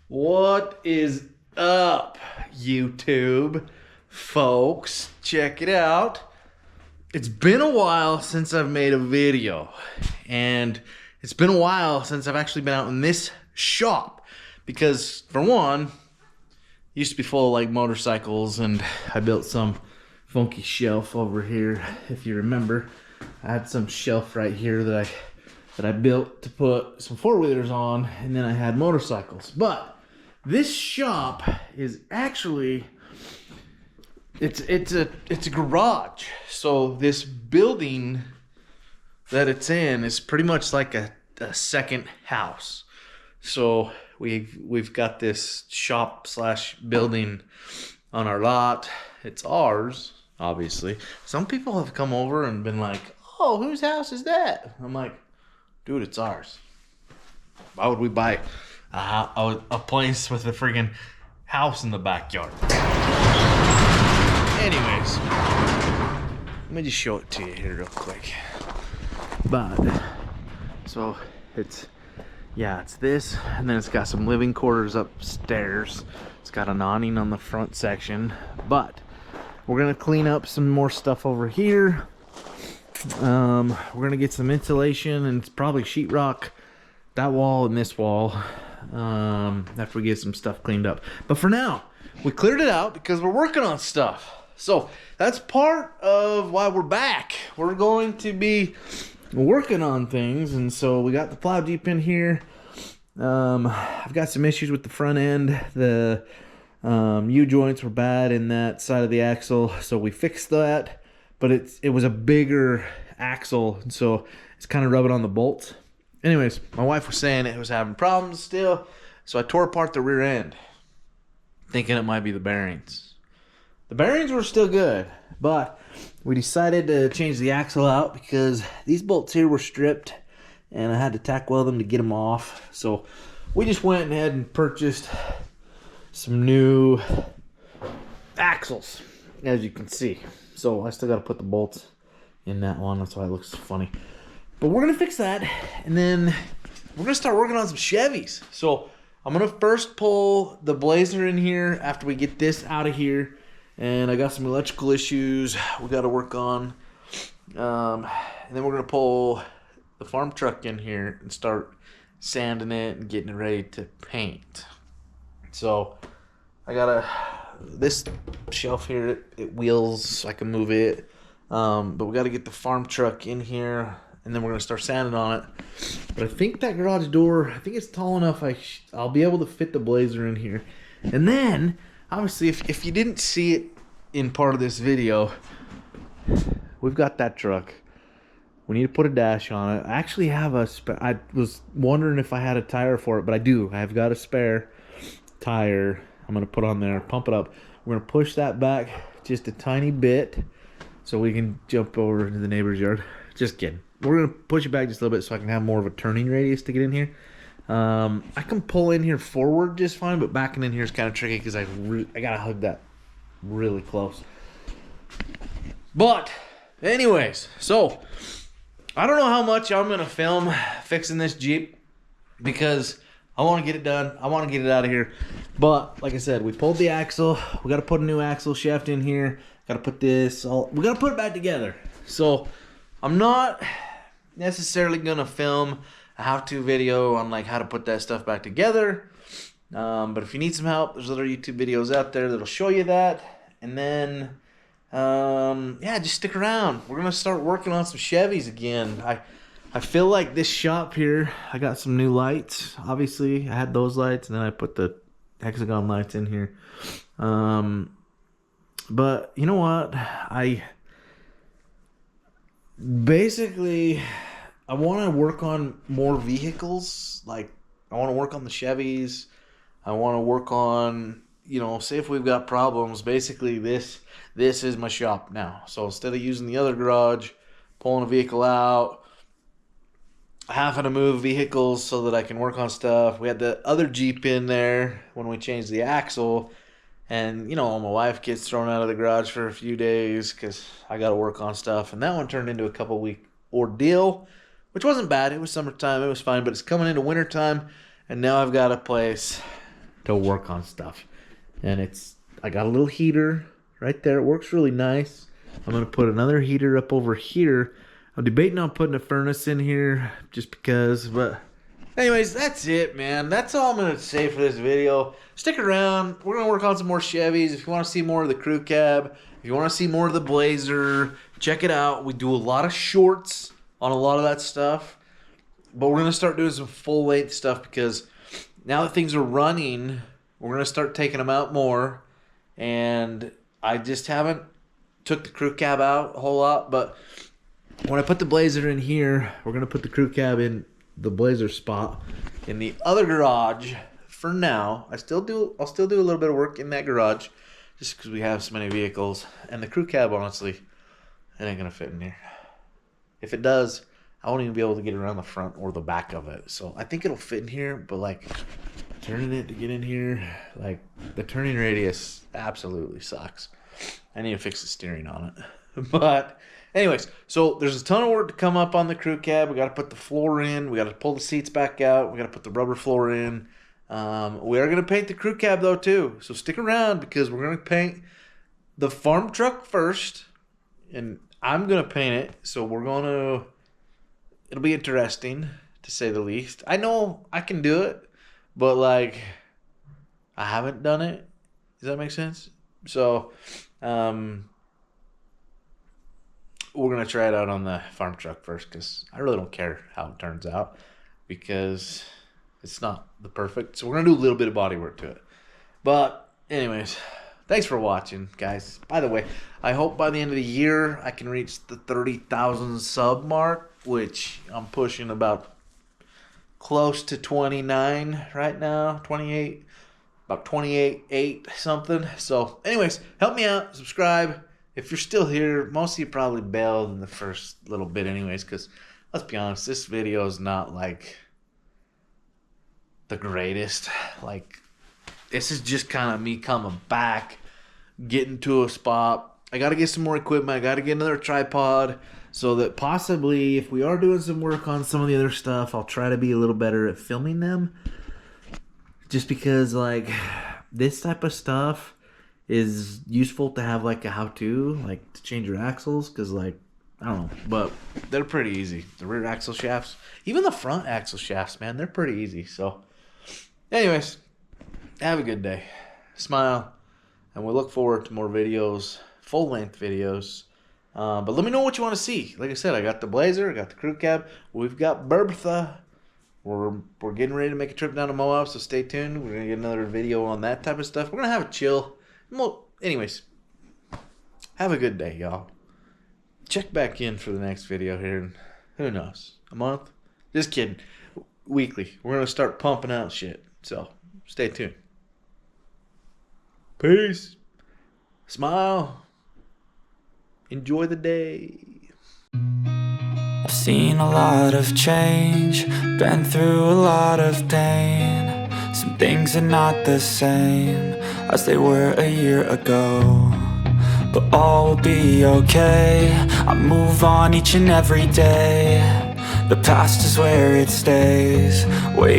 What is up, YouTube folks? Check it out. It's been a while since I've made a video, and it's been a while since I've actually been out in this shop because, for one, it used to be full of like motorcycles, and I built some funky shelf over here. If you remember, I had some shelf right here that I built to put some four-wheelers on, and then I had motorcycles. But this shop is actually it's a garage. So this building that it's in is pretty much like a second house. So we've got this shop slash building on our lot. It's ours, obviously. Some people have come over and been like, "Oh, whose house is that?" I'm like, "Dude, it's ours. Why would we buy a place with a friggin' house in the backyard?" Anyways, let me just show it to you here real quick. But so it's this, and then it's got some living quarters upstairs. It's got an awning on the front section, but we're gonna clean up some more stuff over here. We're gonna get some insulation and probably sheetrock that wall and this wall after we get some stuff cleaned up. But for now, we cleared it out because we're working on stuff. So that's part of why we're back. We're going to be working on things, and so we got the plow Jeep in here. I've got some issues with the front end. The U-joints were bad in that side of the axle, so we fixed that. But it was a bigger axle, and so it's kind of rubbing on the bolts. Anyways, my wife was saying it was having problems still, so I tore apart the rear end, thinking it might be the bearings. The bearings were still good, but we decided to change the axle out because these bolts here were stripped, and I had to tack weld them to get them off. So we just went ahead and purchased some new axles, as you can see. So I still got to put the bolts in that one. That's why it looks funny. But we're going to fix that, and then we're going to start working on some Chevys. So I'm going to first pull the Blazer in here after we get this out of here. And I got some electrical issues we got to work on. And then we're going to pull the farm truck in here and start sanding it and getting it ready to paint. So I got this shelf here, it wheels so I can move it. But we got to get the farm truck in here, and then we're going to start sanding on it. But I think that garage door, I think it's tall enough I'll be able to fit the Blazer in here. And then, obviously, if you didn't see it in part of this video, we've got that truck. We need to put a dash on it. I actually have I was wondering if I had a tire for it, but I do. I've got a spare tire I'm going to put on there, pump it up. We're going to push that back just a tiny bit so we can jump over into the neighbor's yard. Just kidding. We're going to push it back just a little bit so I can have more of a turning radius to get in here. I can pull in here forward just fine, but backing in here is kind of tricky because I got to hug that really close. But anyways, so I don't know how much I'm going to film fixing this Jeep because I want to get it done. I want to get it out of here. But like I said, we pulled the axle. We got to put a new axle shaft in here. Got to put this all. We got to put it back together. So I'm not necessarily going to film a how-to video on like how to put that stuff back together. But if you need some help, there's other YouTube videos out there that'll show you that. And then, yeah, just stick around. We're going to start working on some Chevys again. I feel like this shop here, I got some new lights. Obviously, I had those lights, and then I put the hexagon lights in here. But you know what? I want to work on more vehicles. Like, I want to work on the Chevys. I want to work on, say if we've got problems. Basically, this is my shop now. So instead of using the other garage, pulling a vehicle out, having to move vehicles so that I can work on stuff. We had the other Jeep in there when we changed the axle. And, my wife gets thrown out of the garage for a few days because I got to work on stuff. And that one turned into a couple-week ordeal, which wasn't bad. It was summertime. It was fine. But it's coming into wintertime, and now I've got a place to work on stuff. And I got a little heater right there. It works really nice. I'm going to put another heater up over here. I'm debating on putting a furnace in here just because, but anyways, that's it, man. That's all I'm going to say for this video. Stick around. We're going to work on some more Chevys. If you want to see more of the crew cab, if you want to see more of the Blazer, check it out. We do a lot of shorts on a lot of that stuff, but we're going to start doing some full-length stuff because now that things are running, we're going to start taking them out more, and I just haven't took the crew cab out a whole lot, but when I put the Blazer in here, we're going to put the crew cab in the Blazer spot in the other garage for now. I'll still do a little bit of work in that garage just because we have so many vehicles, and the crew cab, honestly, it ain't going to fit in here. If it does, I won't even be able to get around the front or the back of it. So I think it'll fit in here, but like turning it to get in here, like the turning radius absolutely sucks. I need to fix the steering on it. But anyways, so there's a ton of work to come up on the crew cab. We got to put the floor in. We got to pull the seats back out. We got to put the rubber floor in. We are going to paint the crew cab though too. So stick around because we're going to paint the farm truck first, and I'm going to paint it. So it'll be interesting to say the least. I know I can do it, but like I haven't done it. Does that make sense? So, we're going to try it out on the farm truck first because I really don't care how it turns out because it's not the perfect. So we're going to do a little bit of body work to it. But anyways, thanks for watching, guys. By the way, I hope by the end of the year I can reach the 30,000 sub mark, which I'm pushing about close to 29 right now, 28. About 28.8 something. So anyways, help me out, subscribe. If you're still here, most of you probably bailed in the first little bit anyways, because let's be honest, this video is not like the greatest. Like, this is just kind of me coming back, getting to a spot. I got to get some more equipment. I got to get another tripod so that possibly if we are doing some work on some of the other stuff, I'll try to be a little better at filming them. Just because, like, this type of stuff is useful to have, like, a how-to, like, to change your axles. Because, like, I don't know. But they're pretty easy. The rear axle shafts. Even the front axle shafts, man. They're pretty easy. So, anyways, have a good day. Smile. And we look forward to more videos. Full-length videos. But let me know what you want to see. Like I said, I got the Blazer. I got the crew cab. We've got Bertha. We're getting ready to make a trip down to Moab, so stay tuned. We're going to get another video on that type of stuff. We're going to have a chill. Well, anyways, have a good day, y'all. Check back in for the next video here. And who knows? A month? Just kidding. Weekly. We're going to start pumping out shit. So, stay tuned. Peace. Smile. Enjoy the day. I've seen a lot of change, been through a lot of pain. Some things are not the same as they were a year ago, but all will be okay. I move on each and every day. The past is where it stays. Wait